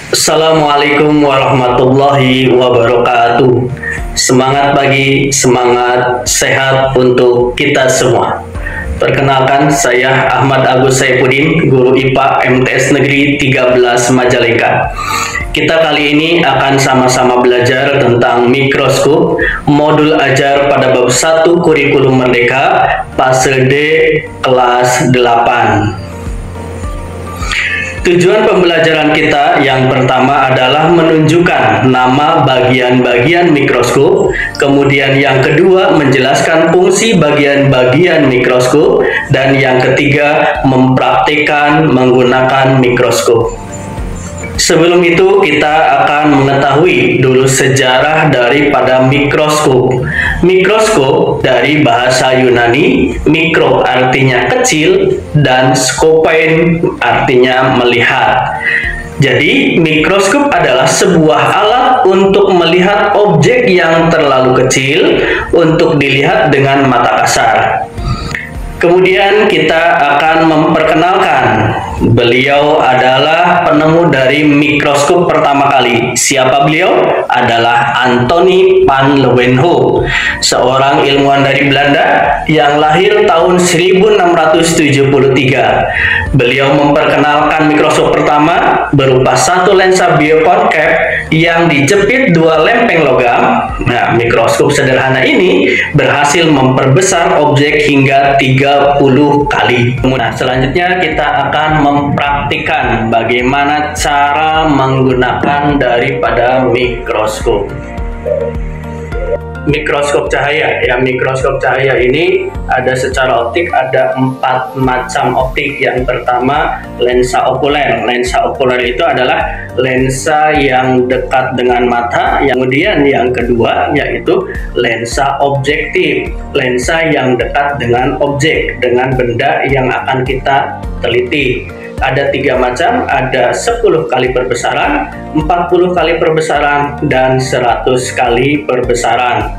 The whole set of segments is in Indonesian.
Assalamualaikum warahmatullahi wabarakatuh. Semangat pagi, semangat sehat untuk kita semua. Perkenalkan, saya Ahmad Agus Saifuddin, guru IPA MTS Negeri 13 Majalengka. Kita kali ini akan sama-sama belajar tentang mikroskop, modul ajar pada bab 1 kurikulum merdeka, fase D, kelas 8. Tujuan pembelajaran kita yang pertama adalah menunjukkan nama bagian-bagian mikroskop, kemudian yang kedua menjelaskan fungsi bagian-bagian mikroskop, dan yang ketiga mempraktikkan menggunakan mikroskop. Sebelum itu kita akan mengetahui dulu sejarah daripada mikroskop. Mikroskop dari bahasa Yunani, mikro artinya kecil dan skopein artinya melihat. Jadi mikroskop adalah sebuah alat untuk melihat objek yang terlalu kecil untuk dilihat dengan mata kasar. Kemudian kita akan memperkenalkan, beliau adalah penemu dari mikroskop pertama kali. Siapa beliau? Adalah Antony van Leeuwenhoek, seorang ilmuwan dari Belanda yang lahir tahun 1673. Beliau memperkenalkan mikroskop pertama berupa satu lensa biokonkave yang dijepit dua lempeng logam. Nah, mikroskop sederhana ini berhasil memperbesar objek hingga 30 kali. Nah, selanjutnya kita akan mempraktikkan bagaimana cara menggunakan daripada mikroskop. Mikroskop cahaya, ya, mikroskop cahaya ini ada secara optik ada 4 macam optik. Yang pertama, lensa okuler. Lensa okuler itu adalah lensa yang dekat dengan mata. Kemudian yang kedua yaitu lensa objektif, lensa yang dekat dengan objek, dengan benda yang akan kita teliti. Ada 3 macam, ada 10 kali perbesaran, 40 kali perbesaran, dan 100 kali perbesaran.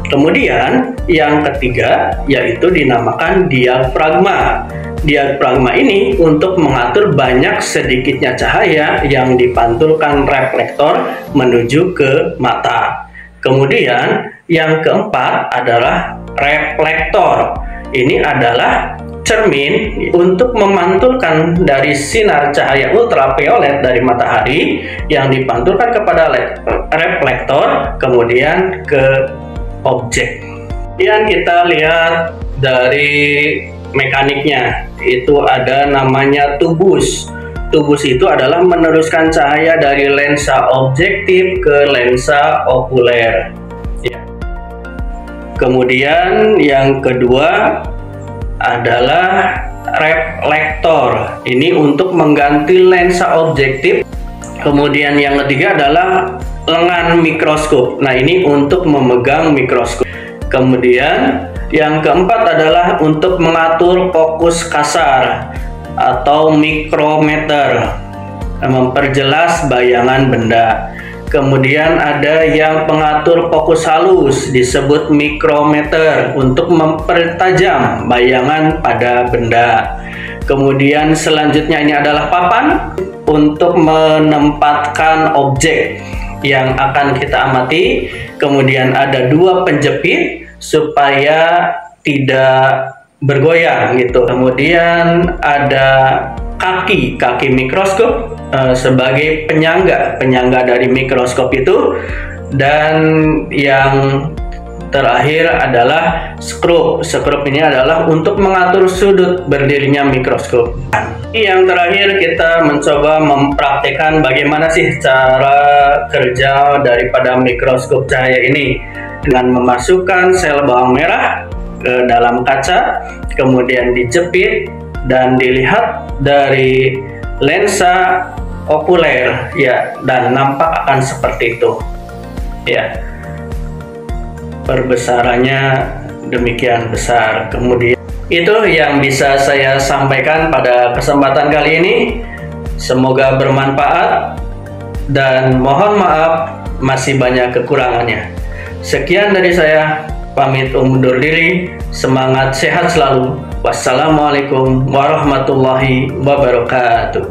Kemudian yang ketiga yaitu dinamakan diafragma. Diafragma ini untuk mengatur banyak sedikitnya cahaya yang dipantulkan reflektor menuju ke mata. Kemudian yang keempat adalah reflektor. Ini adalah cermin untuk memantulkan dari sinar cahaya ultraviolet dari matahari yang dipantulkan kepada reflektor kemudian ke objek. Kemudian kita lihat dari mekaniknya, itu ada namanya tubus. Tubus itu adalah meneruskan cahaya dari lensa objektif ke lensa okuler. Ya. Kemudian yang kedua adalah reflektor. Ini untuk mengganti lensa objektif. Kemudian yang ketiga adalah lengan mikroskop. Nah, ini untuk memegang mikroskop. Kemudian yang keempat adalah untuk mengatur fokus kasar atau mikrometer, memperjelas bayangan benda. Kemudian ada yang pengatur fokus halus disebut mikrometer untuk mempertajam bayangan pada benda. Kemudian selanjutnya ini adalah papan untuk menempatkan objek yang akan kita amati. Kemudian ada 2 penjepit supaya tidak bergoyang gitu. Kemudian ada kaki mikroskop sebagai penyangga dari mikroskop itu, dan yang terakhir adalah skrup. Skrup ini adalah untuk mengatur sudut berdirinya mikroskop. Yang terakhir kita mencoba mempraktikkan bagaimana sih cara kerja daripada mikroskop cahaya ini dengan memasukkan sel bawang merah ke dalam kaca, kemudian dijepit dan dilihat dari lensa okuler, ya, dan nampak akan seperti itu, ya. Perbesarannya demikian besar. Kemudian itu yang bisa saya sampaikan pada kesempatan kali ini. Semoga bermanfaat dan mohon maaf masih banyak kekurangannya. Sekian dari saya, pamit undur diri. Semangat sehat selalu. Wassalamualaikum warahmatullahi wabarakatuh.